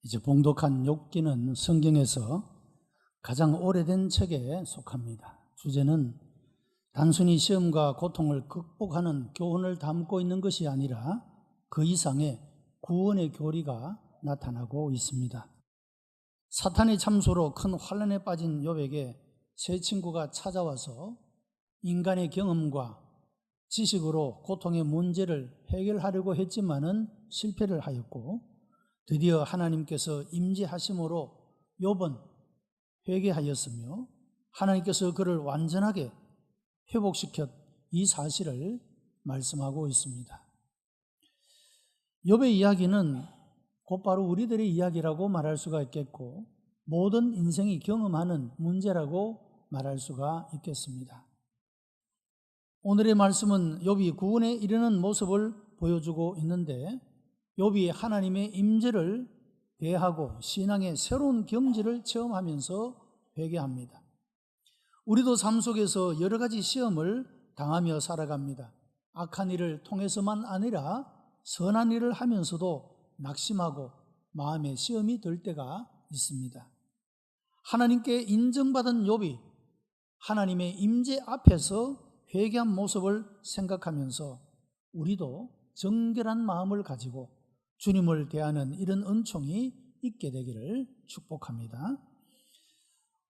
이제 봉독한 욥기는 성경에서 가장 오래된 책에 속합니다. 주제는 단순히 시험과 고통을 극복하는 교훈을 담고 있는 것이 아니라 그 이상의 구원의 교리가 나타나고 있습니다. 사탄의 참소로 큰 환난에 빠진 욥에게 세 친구가 찾아와서 인간의 경험과 지식으로 고통의 문제를 해결하려고 했지만은 실패를 하였고, 드디어 하나님께서 임재하심으로 욥은 회개하였으며 하나님께서 그를 완전하게 회복시켰 이 사실을 말씀하고 있습니다. 욥의 이야기는 곧바로 우리들의 이야기라고 말할 수가 있겠고, 모든 인생이 경험하는 문제라고 말할 수가 있겠습니다. 오늘의 말씀은 욥이 구원에 이르는 모습을 보여주고 있는데, 욥이 하나님의 임재를 대하고 신앙의 새로운 경지를 체험하면서 회개합니다. 우리도 삶 속에서 여러 가지 시험을 당하며 살아갑니다. 악한 일을 통해서만 아니라 선한 일을 하면서도 낙심하고 마음에 시험이 들 때가 있습니다. 하나님께 인정받은 욥이 하나님의 임재 앞에서 회개한 모습을 생각하면서 우리도 정결한 마음을 가지고 주님을 대하는 이런 은총이 있게 되기를 축복합니다.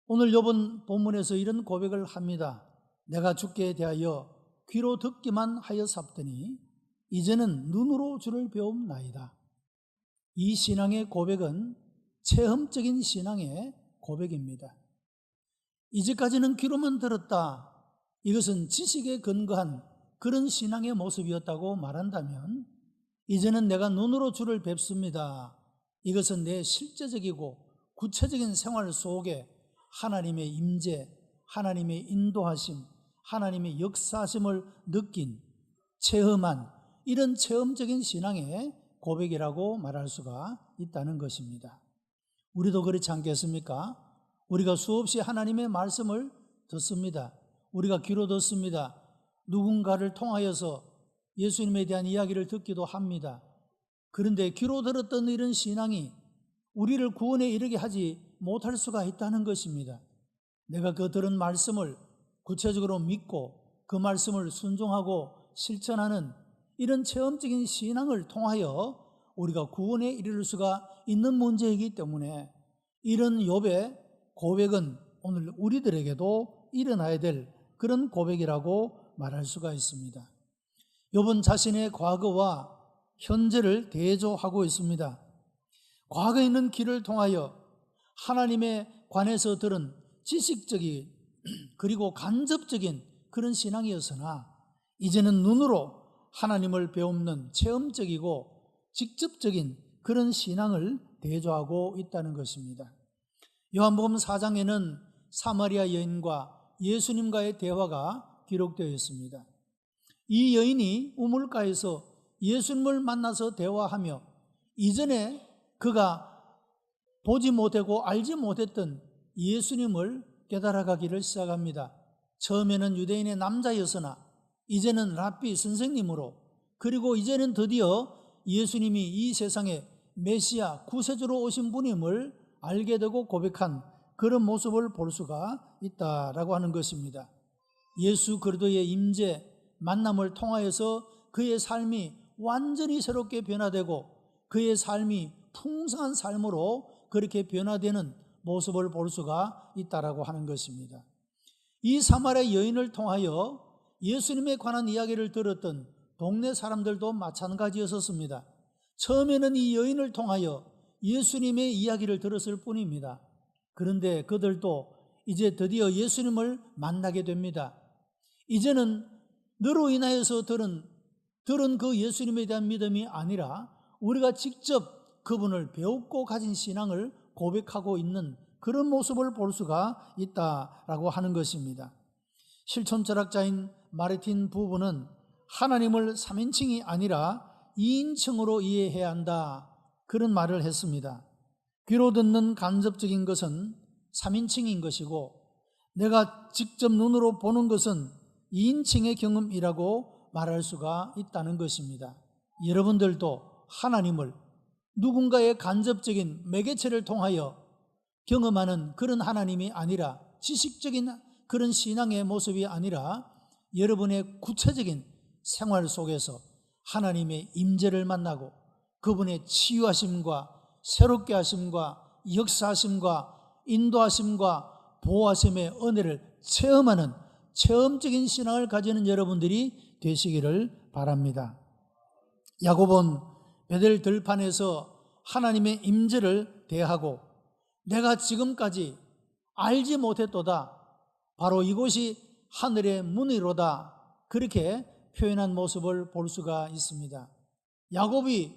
오늘 욥은 본문에서 이런 고백을 합니다. 내가 주께 대하여 귀로 듣기만 하였사옵더니 이제는 눈으로 주를 배움나이다. 이 신앙의 고백은 체험적인 신앙의 고백입니다. 이제까지는 귀로만 들었다, 이것은 지식에 근거한 그런 신앙의 모습이었다고 말한다면, 이제는 내가 눈으로 주를 뵙습니다, 이것은 내 실제적이고 구체적인 생활 속에 하나님의 임재, 하나님의 인도하심, 하나님의 역사하심을 느낀, 체험한 이런 체험적인 신앙의 고백이라고 말할 수가 있다는 것입니다. 우리도 그렇지 않겠습니까? 우리가 수없이 하나님의 말씀을 듣습니다. 우리가 귀로 듣습니다. 누군가를 통하여서 예수님에 대한 이야기를 듣기도 합니다. 그런데 귀로 들었던 이런 신앙이 우리를 구원에 이르게 하지 못할 수가 있다는 것입니다. 내가 그 들은 말씀을 구체적으로 믿고 그 말씀을 순종하고 실천하는 이런 체험적인 신앙을 통하여 우리가 구원에 이를 수가 있는 문제이기 때문에, 이런 욥의 고백은 오늘 우리들에게도 일어나야 될 그런 고백이라고 말할 수가 있습니다. 욥은 자신의 과거와 현재를 대조하고 있습니다. 과거에 있는 길을 통하여 하나님에 관해서 들은 지식적인 그리고 간접적인 그런 신앙이었으나, 이제는 눈으로 하나님을 배우는 체험적이고 직접적인 그런 신앙을 대조하고 있다는 것입니다. 요한복음 4장에는 사마리아 여인과 예수님과의 대화가 기록되어 있습니다. 이 여인이 우물가에서 예수님을 만나서 대화하며 이전에 그가 보지 못하고 알지 못했던 예수님을 깨달아가기를 시작합니다. 처음에는 유대인의 남자였으나 이제는 랍비 선생님으로, 그리고 이제는 드디어 예수님이 이 세상에 메시아 구세주로 오신 분임을 알게 되고 고백한 그런 모습을 볼 수가 있다라고 하는 것입니다. 예수 그리스도의 임재 만남을 통하여서 그의 삶이 완전히 새롭게 변화되고 그의 삶이 풍성한 삶으로 그렇게 변화되는 모습을 볼 수가 있다라고 하는 것입니다. 이 사마리아 여인을 통하여 예수님에 관한 이야기를 들었던 동네 사람들도 마찬가지였었습니다. 처음에는 이 여인을 통하여 예수님의 이야기를 들었을 뿐입니다. 그런데 그들도 이제 드디어 예수님을 만나게 됩니다. 이제는 너로 인하여서 들은 그 예수님에 대한 믿음이 아니라 우리가 직접 그분을 배웠고 가진 신앙을 고백하고 있는 그런 모습을 볼 수가 있다라고 하는 것입니다. 실천철학자인 마르틴 부부는 하나님을 3인칭이 아니라 2인칭으로 이해해야 한다, 그런 말을 했습니다. 귀로 듣는 간접적인 것은 3인칭인 것이고, 내가 직접 눈으로 보는 것은 2인칭의 경험이라고 말할 수가 있다는 것입니다. 여러분들도 하나님을 누군가의 간접적인 매개체를 통하여 경험하는 그런 하나님이 아니라, 지식적인 그런 신앙의 모습이 아니라 여러분의 구체적인 생활 속에서 하나님의 임재를 만나고 그분의 치유하심과 새롭게 하심과 역사하심과 인도하심과 보호하심의 은혜를 체험하는 체험적인 신앙을 가지는 여러분들이 되시기를 바랍니다. 야곱은 베델 들판에서 하나님의 임재를 대하고 내가 지금까지 알지 못했도다, 바로 이곳이 하늘의 문이로다, 그렇게 표현한 모습을 볼 수가 있습니다. 야곱이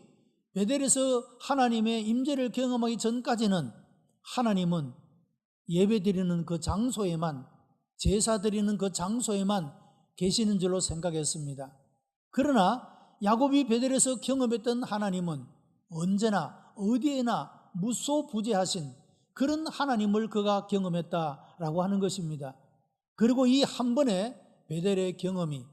베델에서 하나님의 임재를 경험하기 전까지는 하나님은 예배드리는 그 장소에만, 제사 드리는 그 장소에만 계시는 줄로 생각했습니다. 그러나 야곱이 베델에서 경험했던 하나님은 언제나 어디에나 무소부재하신 그런 하나님을 그가 경험했다라고 하는 것입니다. 그리고 이 한 번의 베델의 경험이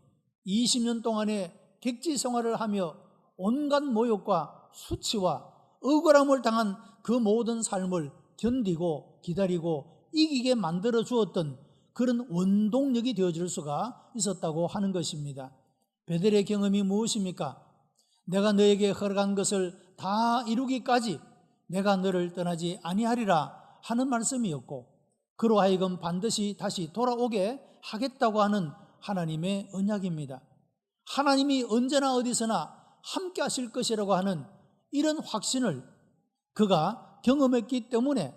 20년 동안의 객지 생활을 하며 온갖 모욕과 수치와 억울함을 당한 그 모든 삶을 견디고 기다리고 이기게 만들어 주었던 그런 원동력이 되어줄 수가 있었다고 하는 것입니다. 베델의 경험이 무엇입니까? 내가 너에게 허락한 것을 다 이루기까지 내가 너를 떠나지 아니하리라 하는 말씀이었고, 그로 하여금 반드시 다시 돌아오게 하겠다고 하는 하나님의 언약입니다. 하나님이 언제나 어디서나 함께 하실 것이라고 하는 이런 확신을 그가 경험했기 때문에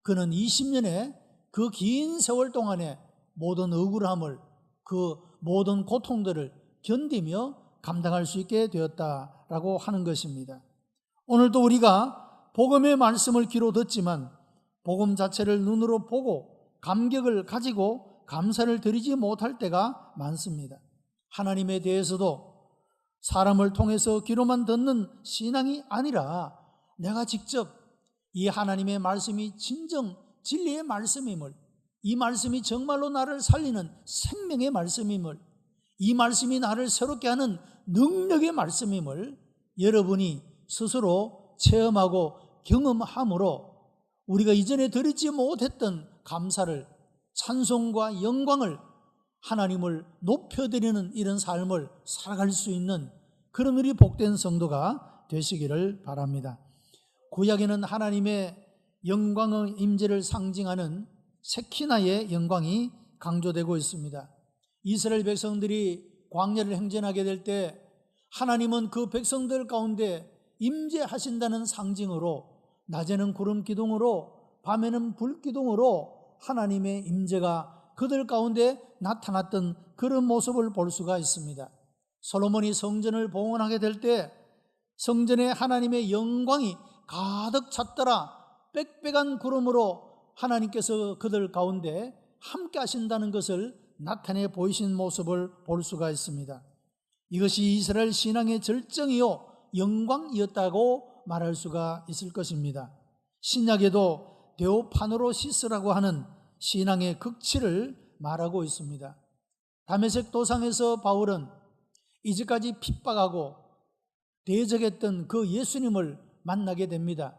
그는 20년의 그 긴 세월 동안에 모든 억울함을, 그 모든 고통들을 견디며 감당할 수 있게 되었다라고 하는 것입니다. 오늘도 우리가 복음의 말씀을 귀로 듣지만 복음 자체를 눈으로 보고 감격을 가지고 감사를 드리지 못할 때가 많습니다. 하나님에 대해서도 사람을 통해서 귀로만 듣는 신앙이 아니라 내가 직접 이 하나님의 말씀이 진정 진리의 말씀임을, 이 말씀이 정말로 나를 살리는 생명의 말씀임을, 이 말씀이 나를 새롭게 하는 능력의 말씀임을 여러분이 스스로 체험하고 경험함으로 우리가 이전에 드리지 못했던 감사를, 찬송과 영광을, 하나님을 높여드리는 이런 삶을 살아갈 수 있는 그런 우리 복된 성도가 되시기를 바랍니다. 구약에는 하나님의 영광의 임재를 상징하는 세키나의 영광이 강조되고 있습니다. 이스라엘 백성들이 광야를 행진하게 될 때 하나님은 그 백성들 가운데 임재하신다는 상징으로 낮에는 구름 기둥으로 밤에는 불 기둥으로 하나님의 임재가 그들 가운데 나타났던 그런 모습을 볼 수가 있습니다. 솔로몬이 성전을 봉헌하게 될 때 성전에 하나님의 영광이 가득 찼더라, 빽빽한 구름으로 하나님께서 그들 가운데 함께 하신다는 것을 나타내 보이신 모습을 볼 수가 있습니다. 이것이 이스라엘 신앙의 절정이요 영광이었다고 말할 수가 있을 것입니다. 신약에도 데오파노로시스라고 하는 신앙의 극치를 말하고 있습니다. 다메섹 도상에서 바울은 이제까지 핍박하고 대적했던 그 예수님을 만나게 됩니다.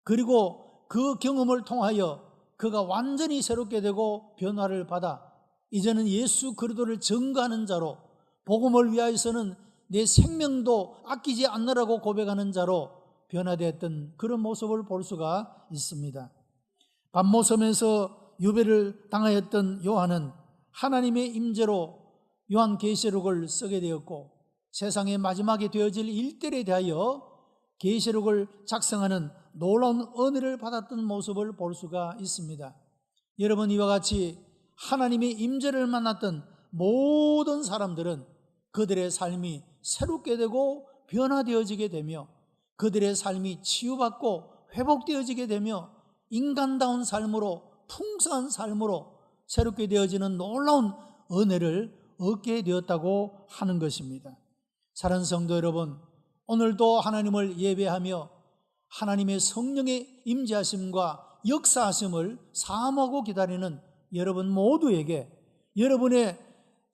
그리고 그 경험을 통하여 그가 완전히 새롭게 되고 변화를 받아 이제는 예수 그리스도를 증거하는 자로, 복음을 위하여서는 내 생명도 아끼지 않느라고 고백하는 자로 변화되었던 그런 모습을 볼 수가 있습니다. 반모섬에서 유배를 당하였던 요한은 하나님의 임재로 요한계시록을 쓰게 되었고, 세상의 마지막에 되어질 일들에 대하여 계시록을 작성하는 놀라운 은혜를 받았던 모습을 볼 수가 있습니다. 여러분, 이와 같이 하나님의 임재를 만났던 모든 사람들은 그들의 삶이 새롭게 되고 변화되어지게 되며 그들의 삶이 치유받고 회복되어지게 되며 인간다운 삶으로, 풍성한 삶으로 새롭게 되어지는 놀라운 은혜를 얻게 되었다고 하는 것입니다. 사랑하는 성도 여러분, 오늘도 하나님을 예배하며 하나님의 성령의 임재하심과 역사하심을 사모하고 기다리는 여러분 모두에게 여러분의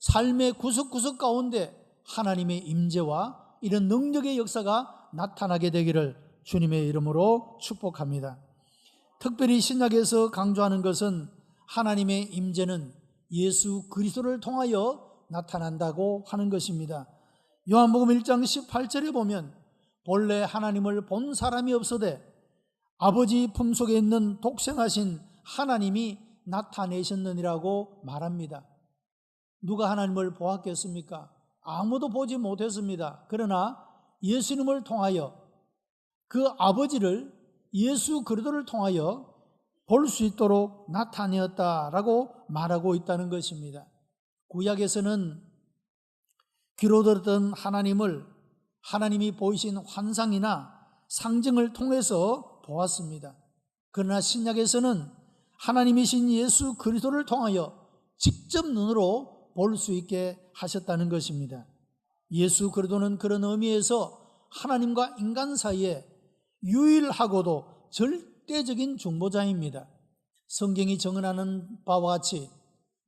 삶의 구석구석 가운데 하나님의 임재와 이런 능력의 역사가 나타나게 되기를 주님의 이름으로 축복합니다. 특별히 신약에서 강조하는 것은 하나님의 임재는 예수 그리스도를 통하여 나타난다고 하는 것입니다. 요한복음 1장 18절에 보면 본래 하나님을 본 사람이 없으되 아버지 품속에 있는 독생하신 하나님이 나타내셨느니라고 말합니다. 누가 하나님을 보았겠습니까? 아무도 보지 못했습니다. 그러나 예수님을 통하여 그 아버지를 예수 그리스도를 통하여 볼 수 있도록 나타내었다라고 말하고 있다는 것입니다. 구약에서는 귀로 들었던 하나님을 하나님이 보이신 환상이나 상징을 통해서 보았습니다. 그러나 신약에서는 하나님이신 예수 그리스도를 통하여 직접 눈으로 볼 수 있게 하셨다는 것입니다. 예수 그리스도는 그런 의미에서 하나님과 인간 사이에 유일하고도 절대적인 중보자입니다. 성경이 증언하는 바와 같이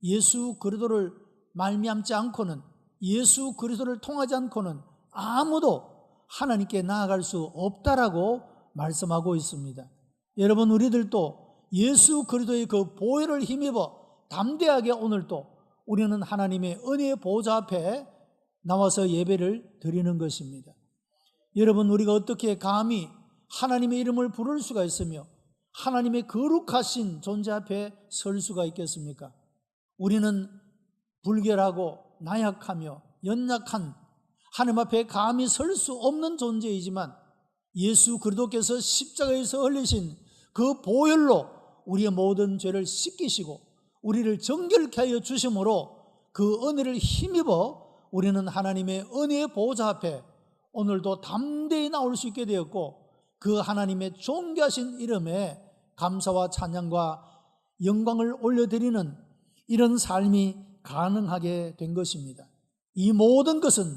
예수 그리스도를 말미암지 않고는, 예수 그리스도를 통하지 않고는 아무도 하나님께 나아갈 수 없다라고 말씀하고 있습니다. 여러분, 우리들도 예수 그리스도의 그 보혈을 힘입어 담대하게 오늘도 우리는 하나님의 은혜의 보좌 앞에 나와서 예배를 드리는 것입니다. 여러분, 우리가 어떻게 감히 하나님의 이름을 부를 수가 있으며 하나님의 거룩하신 존재 앞에 설 수가 있겠습니까? 우리는 불결하고 나약하며 연약한 하나님 앞에 감히 설 수 없는 존재이지만 예수 그리스도께서 십자가에서 흘리신 그 보혈로 우리의 모든 죄를 씻기시고 우리를 정결케 하여 주심으로 그 은혜를 힘입어 우리는 하나님의 은혜의 보좌 앞에 오늘도 담대히 나올 수 있게 되었고, 그 하나님의 존귀하신 이름에 감사와 찬양과 영광을 올려드리는 이런 삶이 가능하게 된 것입니다. 이 모든 것은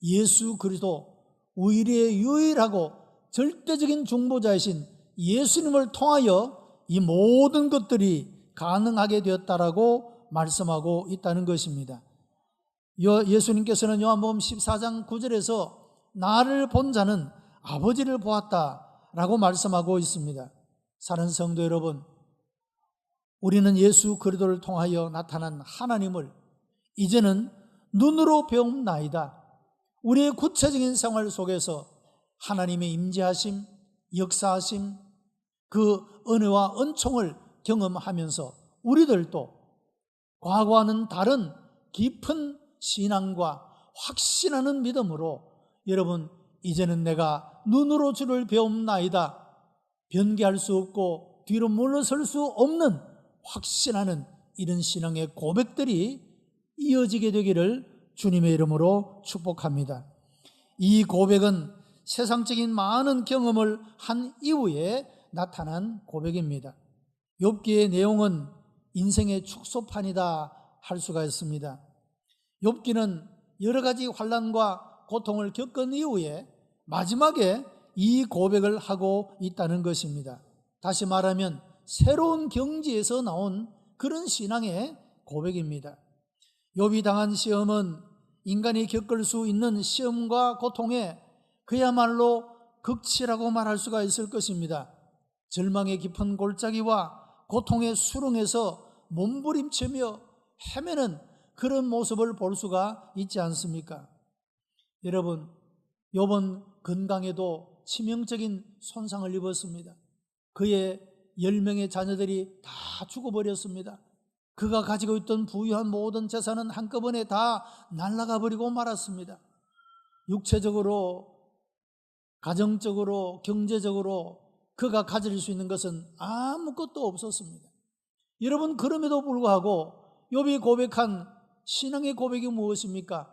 예수 그리스도, 우리의 유일하고 절대적인 중보자이신 예수님을 통하여 이 모든 것들이 가능하게 되었다라고 말씀하고 있다는 것입니다. 예수님께서는 요한복음 14장 9절에서 나를 본 자는 아버지를 보았다라고 말씀하고 있습니다. 사랑하는 성도 여러분, 우리는 예수 그리스도를 통하여 나타난 하나님을 이제는 눈으로 배움나이다. 우리의 구체적인 생활 속에서 하나님의 임재하심, 역사하심, 그 은혜와 은총을 경험하면서 우리들도 과거와는 다른 깊은 신앙과 확신하는 믿음으로 여러분, 이제는 내가 눈으로 주를 배움나이다. 변개할 수 없고 뒤로 물러설 수 없는 확신하는 이런 신앙의 고백들이 이어지게 되기를 주님의 이름으로 축복합니다. 이 고백은 세상적인 많은 경험을 한 이후에 나타난 고백입니다. 욥기의 내용은 인생의 축소판이다 할 수가 있습니다. 욥기는 여러 가지 환난과 고통을 겪은 이후에 마지막에 이 고백을 하고 있다는 것입니다. 다시 말하면 새로운 경지에서 나온 그런 신앙의 고백입니다. 욥이 당한 시험은 인간이 겪을 수 있는 시험과 고통에 그야말로 극치라고 말할 수가 있을 것입니다. 절망의 깊은 골짜기와 고통의 수렁에서 몸부림치며 헤매는 그런 모습을 볼 수가 있지 않습니까? 여러분, 욥은 건강에도 치명적인 손상을 입었습니다. 그의 10명의 자녀들이 다 죽어버렸습니다. 그가 가지고 있던 부유한 모든 재산은 한꺼번에 다 날아가 버리고 말았습니다. 육체적으로, 가정적으로, 경제적으로 그가 가질 수 있는 것은 아무것도 없었습니다. 여러분, 그럼에도 불구하고 욥이 고백한 신앙의 고백이 무엇입니까?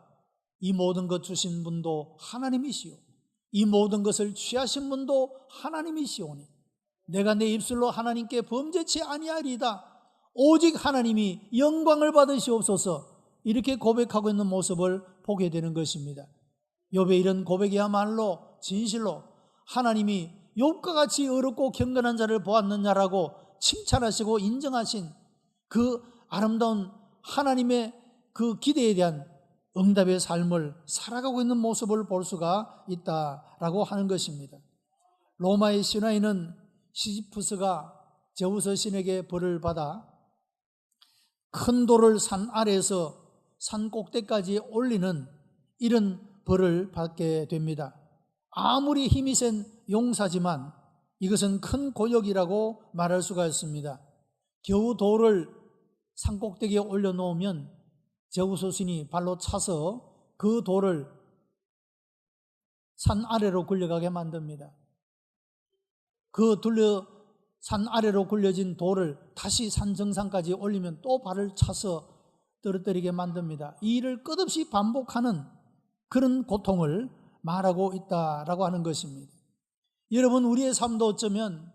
이 모든 것 주신 분도 하나님이시오, 이 모든 것을 취하신 분도 하나님이시오니 내가 내 입술로 하나님께 범죄치 아니하리이다. 오직 하나님이 영광을 받으시옵소서. 이렇게 고백하고 있는 모습을 보게 되는 것입니다. 욥의 이런 고백이야말로 진실로 하나님이 욥과 같이 어렵고 경건한 자를 보았느냐라고 칭찬하시고 인정하신 그 아름다운 하나님의 그 기대에 대한 응답의 삶을 살아가고 있는 모습을 볼 수가 있다라고 하는 것입니다. 로마의 신화에는 시지푸스가 제우스 신에게 벌을 받아 큰 돌을 산 아래에서 산 꼭대기까지 올리는 이런 벌을 받게 됩니다. 아무리 힘이 센 용사지만 이것은 큰 고역이라고 말할 수가 있습니다. 겨우 돌을 산 꼭대기에 올려놓으면 제우스 신이 발로 차서 그 돌을 산 아래로 굴려가게 만듭니다. 산 아래로 굴려진 돌을 다시 산 정상까지 올리면 또 발을 차서 떨어뜨리게 만듭니다. 이 일을 끝없이 반복하는 그런 고통을 말하고 있다라고 하는 것입니다. 여러분, 우리의 삶도 어쩌면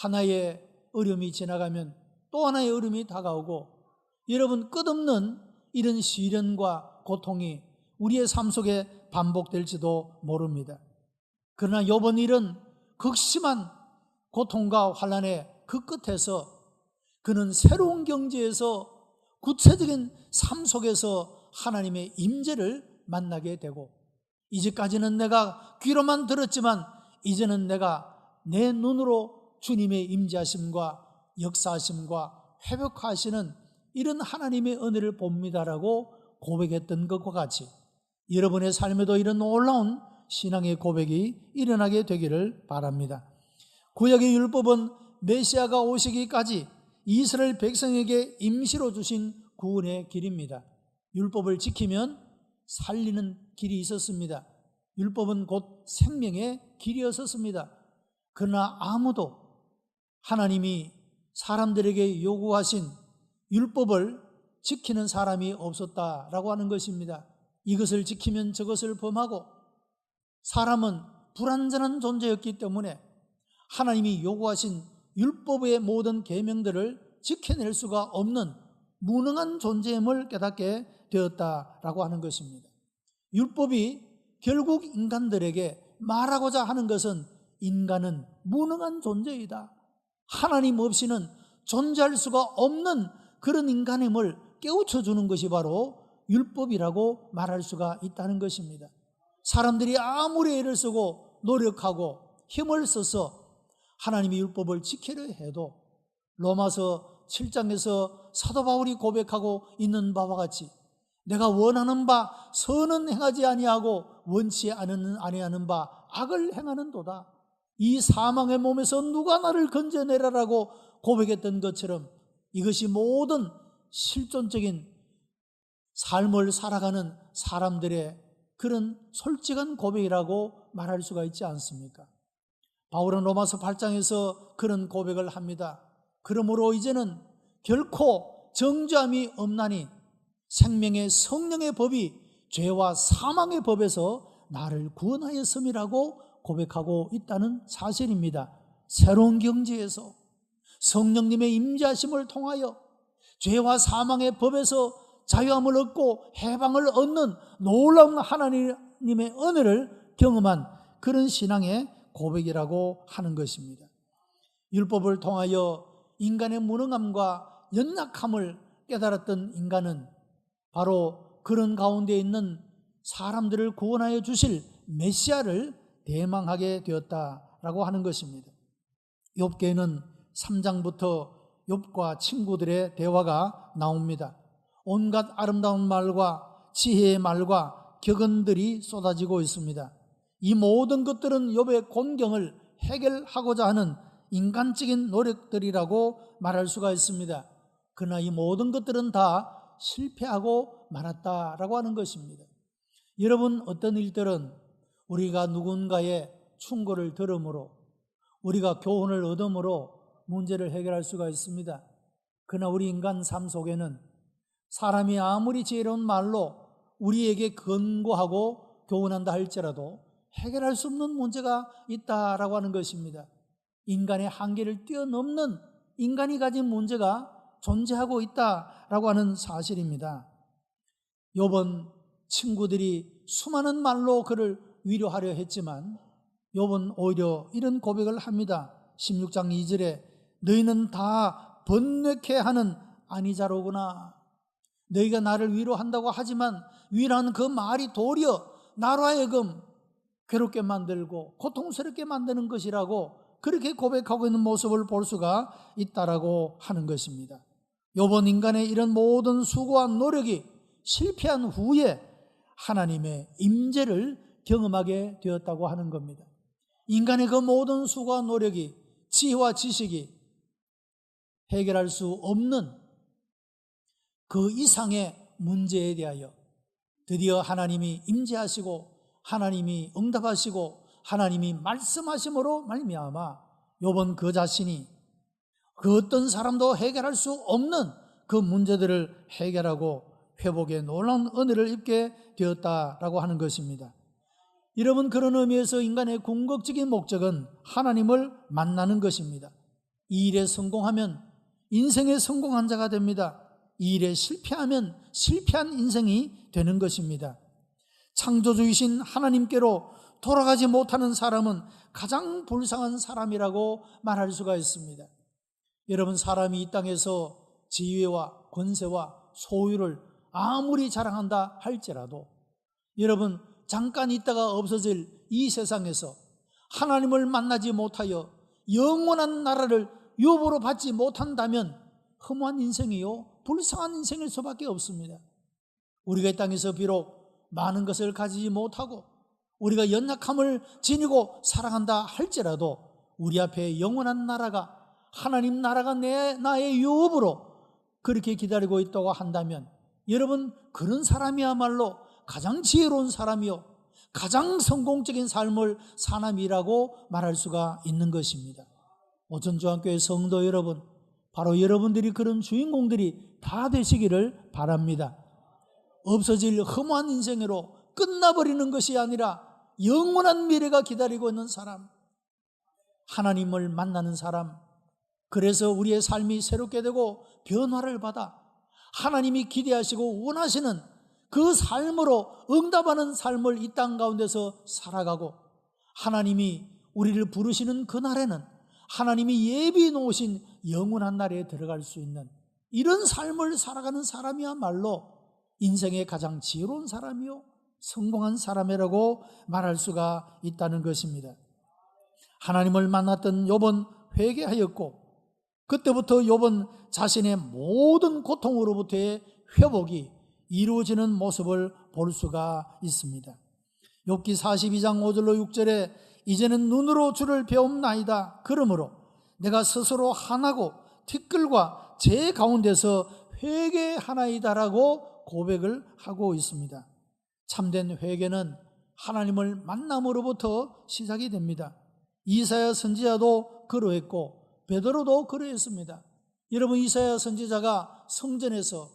하나의 어려움이 지나가면 또 하나의 어려움이 다가오고, 여러분, 끝없는 이런 시련과 고통이 우리의 삶 속에 반복될지도 모릅니다. 그러나 이번 일은 극심한 고통과 환난의 그 끝에서 그는 새로운 경지에서 구체적인 삶 속에서 하나님의 임재를 만나게 되고, 이제까지는 내가 귀로만 들었지만 이제는 내가 내 눈으로 주님의 임재하심과 역사하심과 회복하시는 이런 하나님의 은혜를 봅니다라고 고백했던 것과 같이 여러분의 삶에도 이런 놀라운 신앙의 고백이 일어나게 되기를 바랍니다. 구약의 율법은 메시아가 오시기까지 이스라엘 백성에게 임시로 주신 구원의 길입니다. 율법을 지키면 살리는 길이 있었습니다. 율법은 곧 생명의 길이었었습니다. 그러나 아무도 하나님이 사람들에게 요구하신 율법을 지키는 사람이 없었다라고 하는 것입니다. 이것을 지키면 저것을 범하고, 사람은 불완전한 존재였기 때문에 하나님이 요구하신 율법의 모든 계명들을 지켜낼 수가 없는 무능한 존재임을 깨닫게 되었다라고 하는 것입니다. 율법이 결국 인간들에게 말하고자 하는 것은 인간은 무능한 존재이다, 하나님 없이는 존재할 수가 없는 그런 인간임을 깨우쳐주는 것이 바로 율법이라고 말할 수가 있다는 것입니다. 사람들이 아무리 애를 쓰고 노력하고 힘을 써서 하나님의 율법을 지키려 해도 로마서 7장에서 사도 바울이 고백하고 있는 바와 같이 내가 원하는 바 선은 행하지 아니하고 원치 아니하는 바 악을 행하는도다. 이 사망의 몸에서 누가 나를 건져내라라고 고백했던 것처럼 이것이 모든 실존적인 삶을 살아가는 사람들의 그런 솔직한 고백이라고 말할 수가 있지 않습니까? 바울은 로마서 8장에서 그런 고백을 합니다. 그러므로 이제는 결코 정죄함이 없나니 생명의 성령의 법이 죄와 사망의 법에서 나를 구원하였음이라고 고백하고 있다는 사실입니다. 새로운 경지에서 성령님의 임재하심을 통하여 죄와 사망의 법에서 자유함을 얻고 해방을 얻는 놀라운 하나님의 은혜를 경험한 그런 신앙의 고백이라고 하는 것입니다. 율법을 통하여 인간의 무능함과 연약함을 깨달았던 인간은 바로 그런 가운데 있는 사람들을 구원하여 주실 메시아를 대망하게 되었다라고 하는 것입니다. 욥기에는 3장부터 욥과 친구들의 대화가 나옵니다. 온갖 아름다운 말과 지혜의 말과 격언들이 쏟아지고 있습니다. 이 모든 것들은 욥의 곤경을 해결하고자 하는 인간적인 노력들이라고 말할 수가 있습니다. 그러나 이 모든 것들은 다 실패하고 말았다라고 하는 것입니다. 여러분, 어떤 일들은 우리가 누군가의 충고를 들음으로, 우리가 교훈을 얻음으로 문제를 해결할 수가 있습니다. 그러나 우리 인간 삶 속에는 사람이 아무리 지혜로운 말로 우리에게 권고하고 교훈한다 할지라도 해결할 수 없는 문제가 있다라고 하는 것입니다. 인간의 한계를 뛰어넘는 인간이 가진 문제가 존재하고 있다라고 하는 사실입니다. 욥은 친구들이 수많은 말로 그를 위로하려 했지만 욥은 오히려 이런 고백을 합니다. 16장 2절에 너희는 다 번뇌케 하는 안이자로구나. 너희가 나를 위로한다고 하지만 위로하는 그 말이 도리어 나로 하여금 괴롭게 만들고 고통스럽게 만드는 것이라고 그렇게 고백하고 있는 모습을 볼 수가 있다라고 하는 것입니다. 욥은 인간의 이런 모든 수고와 노력이 실패한 후에 하나님의 임재를 경험하게 되었다고 하는 겁니다. 인간의 그 모든 수고와 노력이, 지혜와 지식이 해결할 수 없는 그 이상의 문제에 대하여 드디어 하나님이 임재하시고 하나님이 응답하시고 하나님이 말씀하심으로 말미암아 욥은 그 자신이 그 어떤 사람도 해결할 수 없는 그 문제들을 해결하고 회복의 놀라운 은혜를 입게 되었다라고 하는 것입니다. 여러분, 그런 의미에서 인간의 궁극적인 목적은 하나님을 만나는 것입니다. 이 일에 성공하면 인생의 성공한 자가 됩니다. 이 일에 실패하면 실패한 인생이 되는 것입니다. 창조주이신 하나님께로 돌아가지 못하는 사람은 가장 불쌍한 사람이라고 말할 수가 있습니다. 여러분, 사람이 이 땅에서 지위와 권세와 소유를 아무리 자랑한다 할지라도 여러분, 잠깐 있다가 없어질 이 세상에서 하나님을 만나지 못하여 영원한 나라를 유업으로 받지 못한다면 허무한 인생이요, 불쌍한 인생일 수밖에 없습니다. 우리가 이 땅에서 비록 많은 것을 가지지 못하고 우리가 연약함을 지니고 살아간다 할지라도 우리 앞에 영원한 나라가, 하나님 나라가 나의 유업으로 그렇게 기다리고 있다고 한다면 여러분, 그런 사람이야말로 가장 지혜로운 사람이요 가장 성공적인 삶을 사람이라고 말할 수가 있는 것입니다. 오천중앙교회 성도 여러분, 바로 여러분들이 그런 주인공들이 다 되시기를 바랍니다. 없어질 허무한 인생으로 끝나버리는 것이 아니라 영원한 미래가 기다리고 있는 사람, 하나님을 만나는 사람, 그래서 우리의 삶이 새롭게 되고 변화를 받아 하나님이 기대하시고 원하시는 그 삶으로 응답하는 삶을 이 땅 가운데서 살아가고 하나님이 우리를 부르시는 그날에는 하나님이 예비해 놓으신 영원한 날에 들어갈 수 있는 이런 삶을 살아가는 사람이야말로 인생의 가장 지혜로운 사람이요 성공한 사람이라고 말할 수가 있다는 것입니다. 하나님을 만났던 욥은 회개하였고 그때부터 욥은 자신의 모든 고통으로부터의 회복이 이루어지는 모습을 볼 수가 있습니다. 욥기 42장 5절로 6절에 이제는 눈으로 주를 배움나이다. 그러므로 내가 스스로 한하고 티끌과 제 가운데서 회개하나이다라고 고백을 하고 있습니다. 참된 회개는 하나님을 만남으로부터 시작이 됩니다. 이사야 선지자도 그러했고 베드로도 그러했습니다. 여러분, 이사야 선지자가 성전에서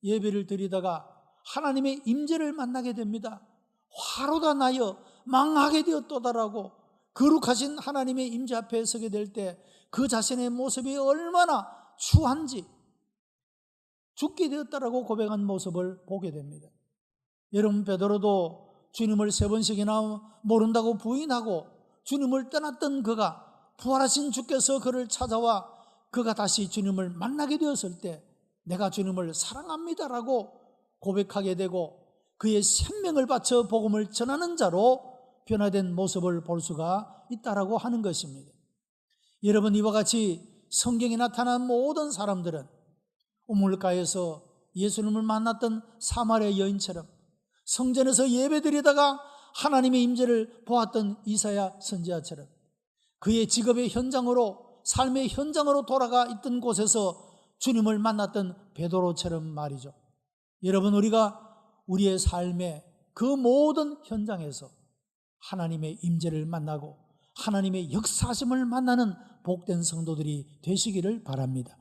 예배를 드리다가 하나님의 임재를 만나게 됩니다. 화로가 나여 망하게 되었도다라고 거룩하신 하나님의 임재 앞에 서게 될 때 그 자신의 모습이 얼마나 추한지 죽게 되었다라고 고백한 모습을 보게 됩니다. 여러분, 베드로도 주님을 3번씩이나 모른다고 부인하고 주님을 떠났던 그가 부활하신 주께서 그를 찾아와 그가 다시 주님을 만나게 되었을 때 내가 주님을 사랑합니다라고 고백하게 되고 그의 생명을 바쳐 복음을 전하는 자로 변화된 모습을 볼 수가 있다라고 하는 것입니다. 여러분, 이와 같이 성경에 나타난 모든 사람들은 우물가에서 예수님을 만났던 사마리아 여인처럼 성전에서 예배드리다가 하나님의 임재를 보았던 이사야 선지자처럼 그의 직업의 현장으로 삶의 현장으로 돌아가 있던 곳에서 주님을 만났던 베드로처럼 말이죠. 여러분, 우리가 우리의 삶의 그 모든 현장에서 하나님의 임재를 만나고 하나님의 역사하심을 만나는 복된 성도들이 되시기를 바랍니다.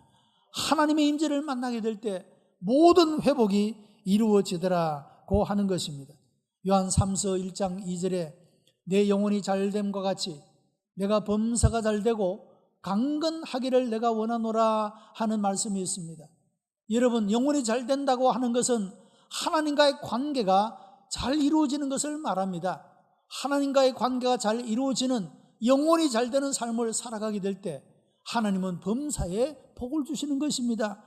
하나님의 임재를 만나게 될 때 모든 회복이 이루어지더라고 하는 것입니다. 요한 3서 1장 2절에 내 영혼이 잘됨과 같이 내가 범사가 잘되고 강건하기를 내가 원하노라 하는 말씀이 있습니다. 여러분, 영혼이 잘된다고 하는 것은 하나님과의 관계가 잘 이루어지는 것을 말합니다. 하나님과의 관계가 잘 이루어지는 영혼이 잘되는 삶을 살아가게 될 때 하나님은 범사에 복을 주시는 것입니다.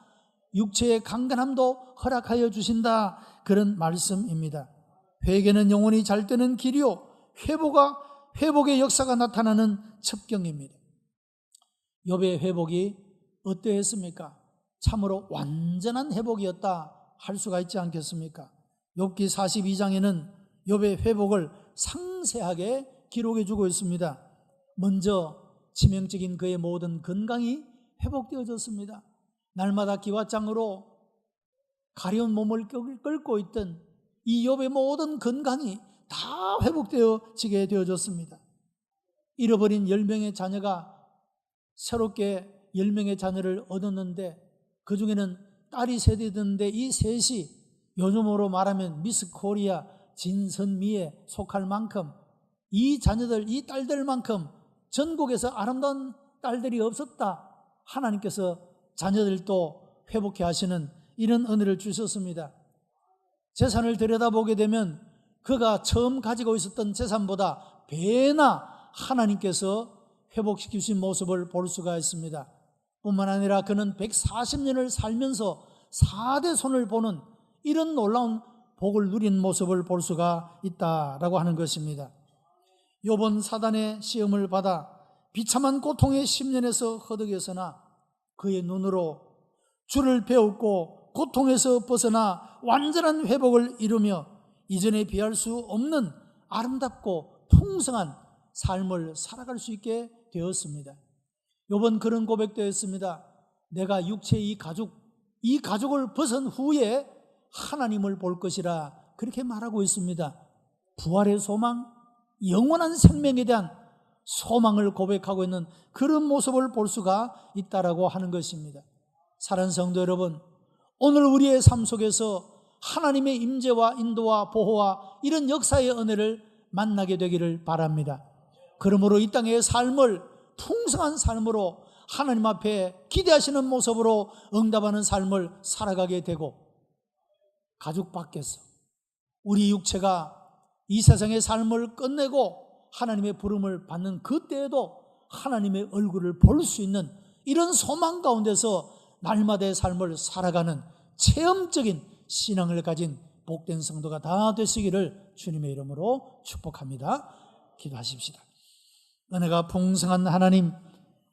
육체의 강건함도 허락하여 주신다, 그런 말씀입니다. 회개는 영혼이 잘되는 길이요 회복의 역사가 나타나는 첩경입니다. 욥의 회복이 어떠했습니까? 참으로 완전한 회복이었다 할 수가 있지 않겠습니까? 욥기 42장에는 욥의 회복을 상세하게 기록해 주고 있습니다. 먼저 치명적인 그의 모든 건강이 회복되어졌습니다. 날마다 기왓장으로 가려운 몸을 끌고 있던 이 욥의 모든 건강이 다 회복되어지게 되어졌습니다. 잃어버린 10명의 자녀가 새롭게 10명의 자녀를 얻었는데 그 중에는 딸이 셋이었는데 이 셋이 요즘으로 말하면 미스 코리아 진선미에 속할 만큼 이 자녀들, 이 딸들만큼 전국에서 아름다운 딸들이 없었다. 하나님께서 자녀들도 회복해 하시는 이런 은혜를 주셨습니다. 재산을 들여다보게 되면 그가 처음 가지고 있었던 재산보다 배나 하나님께서 회복시키신 모습을 볼 수가 있습니다. 뿐만 아니라 그는 140년을 살면서 4대 손을 보는 이런 놀라운 복을 누린 모습을 볼 수가 있다라고 하는 것입니다. 욥은 사단의 시험을 받아 비참한 고통의 10년에서 허덕였으나 그의 눈으로 주를 배웠고 고통에서 벗어나 완전한 회복을 이루며 이전에 비할 수 없는 아름답고 풍성한 삶을 살아갈 수 있게 되었습니다. 욥은 그런 고백도 했습니다. 내가 육체의 이 가죽을 벗은 후에 하나님을 볼 것이라 그렇게 말하고 있습니다. 부활의 소망, 영원한 생명에 대한 소망을 고백하고 있는 그런 모습을 볼 수가 있다라고 하는 것입니다. 사랑하는 성도 여러분, 오늘 우리의 삶 속에서 하나님의 임재와 인도와 보호와 이런 역사의 은혜를 만나게 되기를 바랍니다. 그러므로 이 땅의 삶을 풍성한 삶으로 하나님 앞에 기대하시는 모습으로 응답하는 삶을 살아가게 되고, 가죽 밖에서 우리 육체가 이 세상의 삶을 끝내고 하나님의 부름을 받는 그때에도 하나님의 얼굴을 볼 수 있는 이런 소망 가운데서 날마다의 삶을 살아가는 체험적인 신앙을 가진 복된 성도가 다 되시기를 주님의 이름으로 축복합니다. 기도하십시다. 은혜가 풍성한 하나님,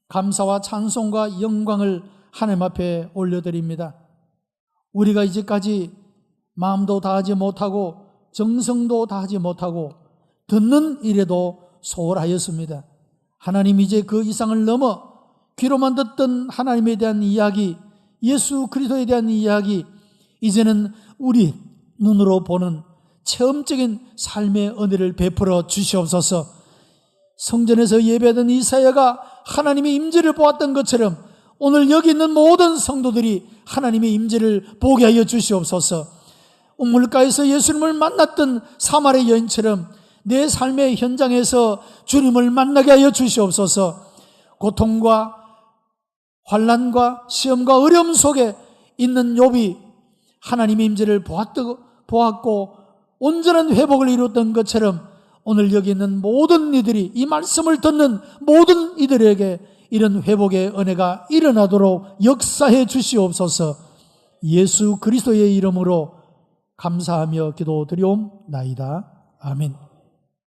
감사와 찬송과 영광을 하나님 앞에 올려드립니다. 우리가 이제까지 마음도 다하지 못하고 정성도 다하지 못하고 듣는 일에도 소홀하였습니다. 하나님, 이제 그 이상을 넘어 귀로만 듣던 하나님에 대한 이야기, 예수 그리스도에 대한 이야기, 이제는 우리 눈으로 보는 체험적인 삶의 은혜를 베풀어 주시옵소서. 성전에서 예배하던 이사야가 하나님의 임재를 보았던 것처럼 오늘 여기 있는 모든 성도들이 하나님의 임재를 보게 하여 주시옵소서. 우물가에서 예수님을 만났던 사마리 여인처럼 내 삶의 현장에서 주님을 만나게 하여 주시옵소서. 고통과 환난과 시험과 어려움 속에 있는 욥이 하나님의 임재를 보았고 온전한 회복을 이루었던 것처럼 오늘 여기 있는 모든 이들이, 이 말씀을 듣는 모든 이들에게 이런 회복의 은혜가 일어나도록 역사해 주시옵소서. 예수 그리스도의 이름으로 감사하며 기도드리옵나이다. 아멘.